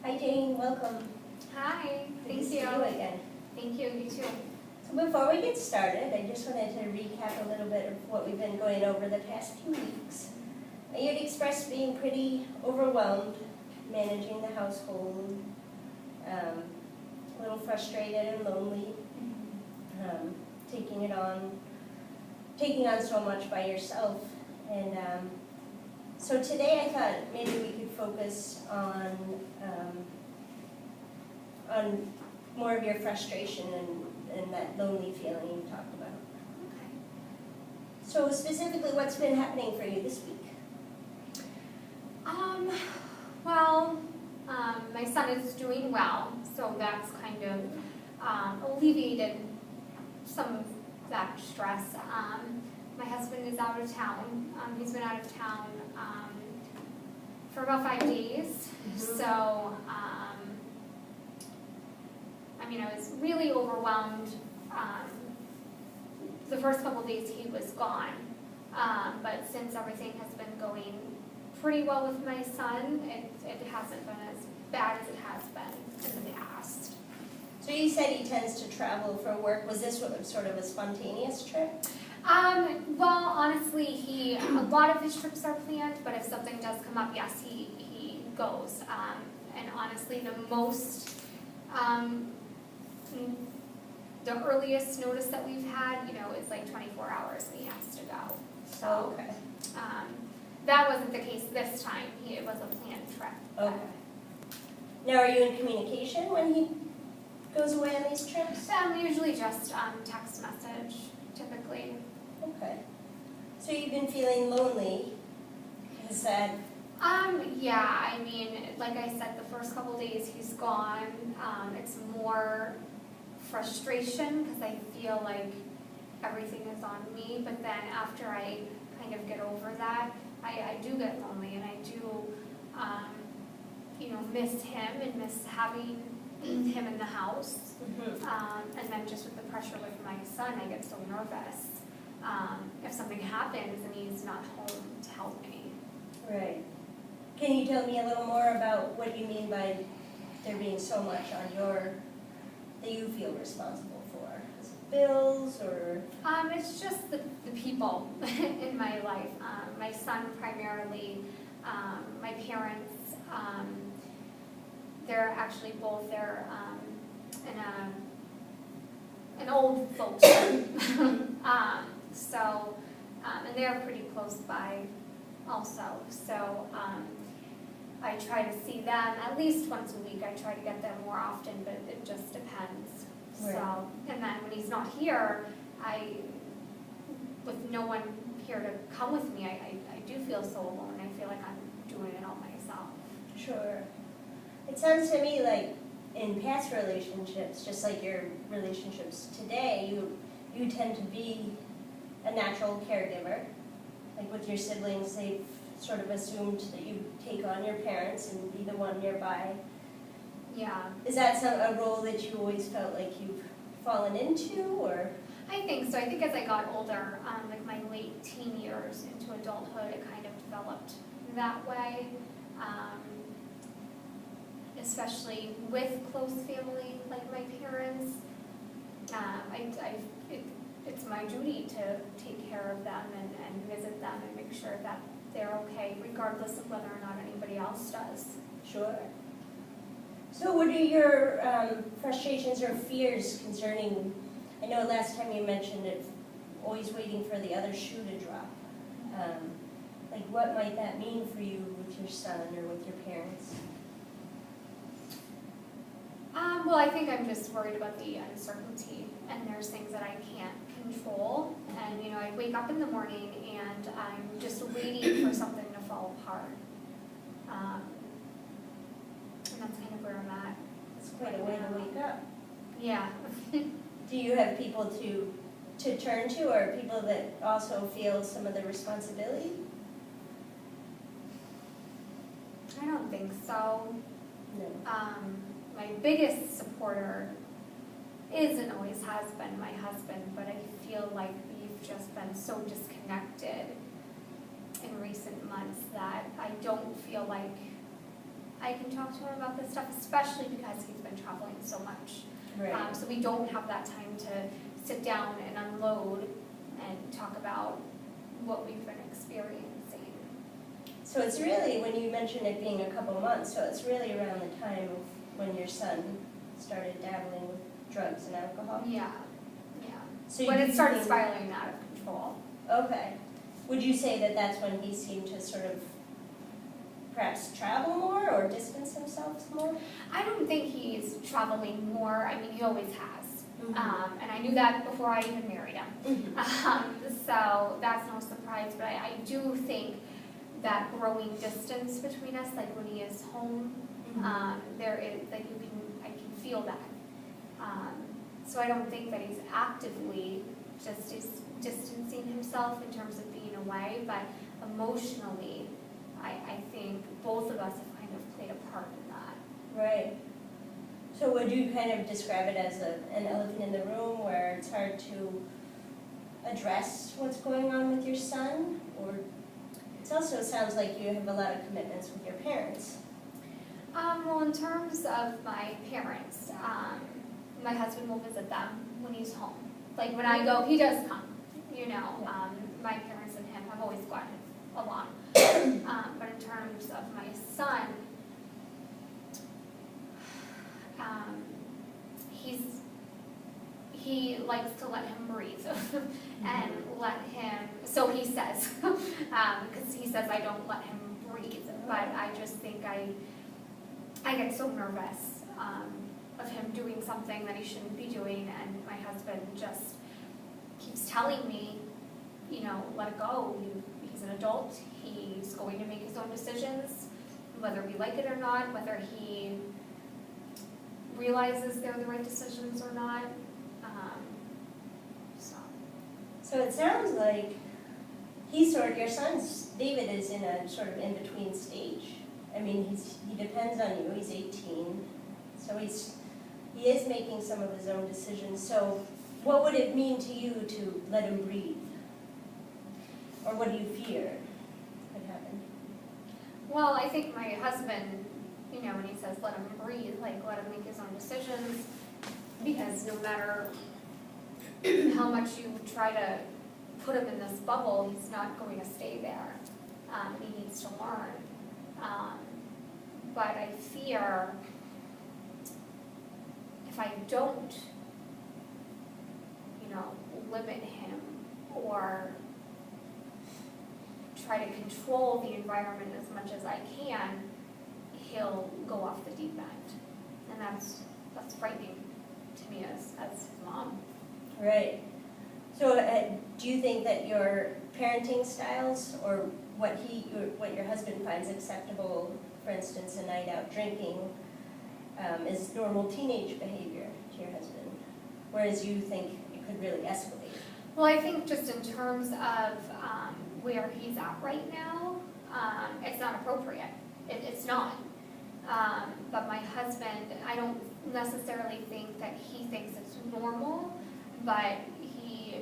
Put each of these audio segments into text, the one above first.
Hi Jane, welcome. Hi, Good to thank see you. you again. Thank you, you too. So before we get started, I just wanted to recap a little bit of what we've been going over the past few weeks. You'd expressed being pretty overwhelmed managing the household, a little frustrated and lonely, taking on so much by yourself. And so today I thought maybe we could focus on more of your frustration and that lonely feeling you talked about. Okay. So specifically, what's been happening for you this week? My son is doing well, so that's kind of alleviated some of that stress. My husband is out of town. He's been out of town for about 5 days. So, I was really overwhelmed. The first couple of days he was gone, but since everything has been going pretty well with my son, it hasn't been as bad as it has been in the past. So you said he tends to travel for work. Was this sort of a spontaneous trip? Well, honestly, a lot of his trips are planned, but if something does come up, yes, he goes. And honestly, the earliest notice that we've had, is like 24 hours and he has to go. So, okay. That wasn't the case this time. It was a planned trip. Okay. Now, are you in communication when he goes away on these trips? Usually just text message, typically. Okay. So you've been feeling lonely. Is that? Yeah, like I said, the first couple days he's gone. It's more frustration because I feel like everything is on me, but then after I kind of get over that, I do get lonely, and I do, miss him and miss having him in the house. And then just with the pressure with my son, I get so nervous if something happens and he's not home to help me. Right. Can you tell me a little more about what you mean by there being so much on that you feel responsible for? Is it bills or? It's just the people in my life. My son primarily, my parents, they're actually both, in an old folks home. And they're pretty close by also. So I try to see them at least once a week. I try to get them more often, but it just depends. Right. So, and then when he's not here, with no one here to come with me, I do feel so alone. I feel like I'm doing it all myself. Sure. It sounds to me like in past relationships, just like your relationships today, you tend to be a natural caregiver. Like with your siblings, they've sort of assumed that you take on your parents and be the one nearby. Yeah. Is that a role that you always felt like you've fallen into, or? I think so. I think as I got older, like my late teen years into adulthood, it kind of developed that way. Especially with close family like my parents, it's my duty to take care of them and visit them and make sure that they're okay, regardless of whether or not anybody else does. Sure. So what are your frustrations or fears concerning, I know last time you mentioned it, always waiting for the other shoe to drop. Like what might that mean for you with your son or with your parents? Well, I think I'm just worried about the uncertainty, and there's things that I can't control. And I wake up in the morning and I'm just waiting for something to fall apart. And that's kind of where I'm at. It's quite a way to wake up. Yeah. Do you have people to turn to, or people that also feel some of the responsibility? I don't think so. No. My biggest supporter is and always has been my husband, but I feel like we've just been so disconnected in recent months that I don't feel like I I can talk to him about this stuff, especially because he's been traveling so much. Right. So we don't have that time to sit down and unload and talk about what we've been experiencing. So it's really, when you mentioned it being a couple months, so it's really around the time when your son started dabbling with drugs and alcohol? Yeah, yeah. So When you it started think- spiraling out of control. Okay. Would you say that that's when he seemed to sort of perhaps travel more or distance himself more? I don't think he's traveling more. I mean, he always has. Mm-hmm. And I knew that before I even married him. Mm-hmm. So that's no surprise, but I do think that growing distance between us, like when he is home, there is, like I can feel that. So I don't think that he's actively just is distancing himself in terms of being away, but emotionally, I think both of us have kind of played a part in that. Right. So would you kind of describe it as an elephant in the room where it's hard to address what's going on with your son? Or it also sounds like you have a lot of commitments with your parents. Well, in terms of my parents, my husband will visit them when he's home. Like when I go, he does come, you know. My parents and him have always gotten along. But in terms of my son, he likes to let him breathe and let him, so he says, because he says I don't let him breathe, but I just think I get so nervous of him doing something that he shouldn't be doing, and my husband just keeps telling me, you know, let it go. He's an adult. He's going to make his own decisions, whether we like it or not, whether he realizes they're the right decisions or not. So it sounds like your son's, David is in a sort of in-between stage. I mean, he depends on you, he's 18, so he is making some of his own decisions. So what would it mean to you to let him breathe? Or what do you fear could happen? Well, I think my husband, you know, when he says let him breathe, like let him make his own decisions, because no matter how much you try to put him in this bubble, he's not going to stay there. He needs to learn. But I fear if I don't, you know, limit him or try to control the environment as much as I can, he'll go off the deep end. And that's frightening to me as his mom. Right. So do you think that your parenting styles or what your husband finds acceptable, for instance, a night out drinking, is normal teenage behavior to your husband, whereas you think it could really escalate? Well, I think just in terms of where he's at right now, it's not appropriate. It's not. But my husband, I don't necessarily think that he thinks it's normal, but he,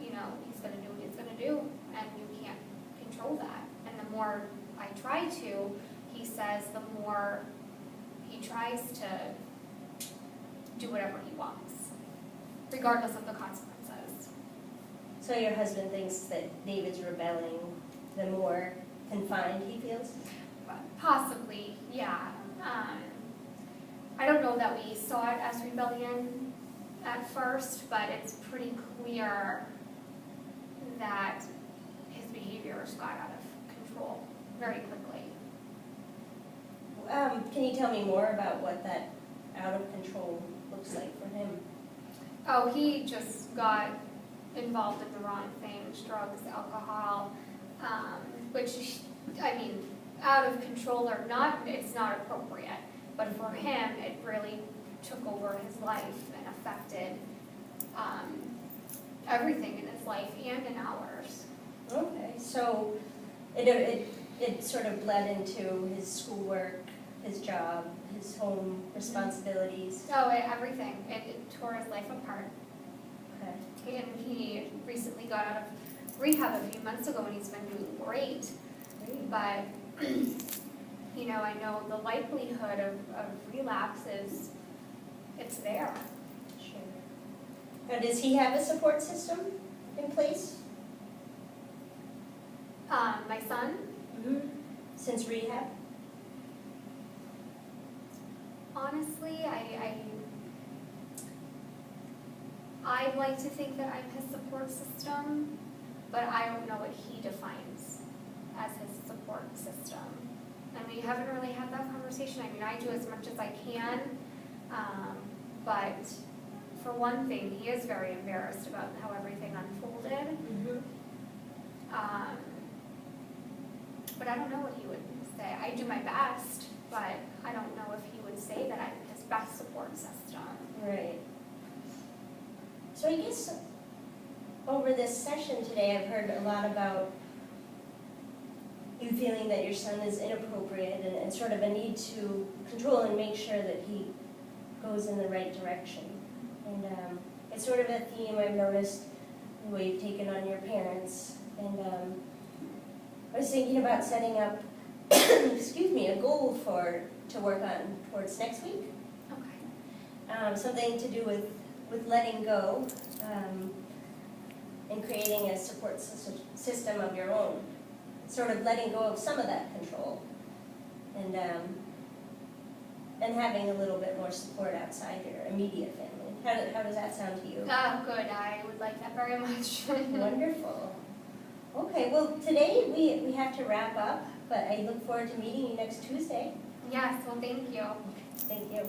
you know, he's going to do what he's going to do, and you can't control that. And the more I try to, he says, the more he tries to do whatever he wants, regardless of the consequences. So your husband thinks that David's rebelling the more confined he feels? Possibly, yeah. I don't know that we saw it as rebellion at first, but it's pretty clear that his behaviors got out of control very quickly. Can you tell me more about what that out of control looks like for him? Oh, he just got involved in the wrong things, drugs, alcohol, which, I mean, out of control or not, it's not appropriate. But for him, it really took over his life and affected everything in his life and in ours. Okay, so it sort of bled into his schoolwork, his job, his home responsibilities. Oh, everything. It tore his life apart. Okay. And he recently got out of rehab a few months ago, and he's been doing great. But you know, I know the likelihood of relapse is, it's there. Sure. Now, does he have a support system in place? My son, Since rehab? honestly, I'd like to think that I'm his support system, but I don't know what he defines as his support system. And we haven't really had that conversation. I mean, I do as much as I can, but for one thing, he is very embarrassed about how everything unfolded. But I don't know what he would say. I do my best, but I don't know if he would say that I'm his best support system. Right. So I guess over this session today, I've heard a lot about you feeling that your son is inappropriate and sort of a need to control and make sure that he goes in the right direction. And it's sort of a theme I've noticed the way you've taken on your parents. And I was thinking about setting up, excuse me, a goal to work on towards next week. Okay. Something to do with letting go and creating a support system of your own. Sort of letting go of some of that control and having a little bit more support outside your immediate family. How does that sound to you? Oh, good. I would like that very much. Wonderful. Okay, well, today we have to wrap up, but I look forward to meeting you next Tuesday. Yes, well, thank you. Thank you.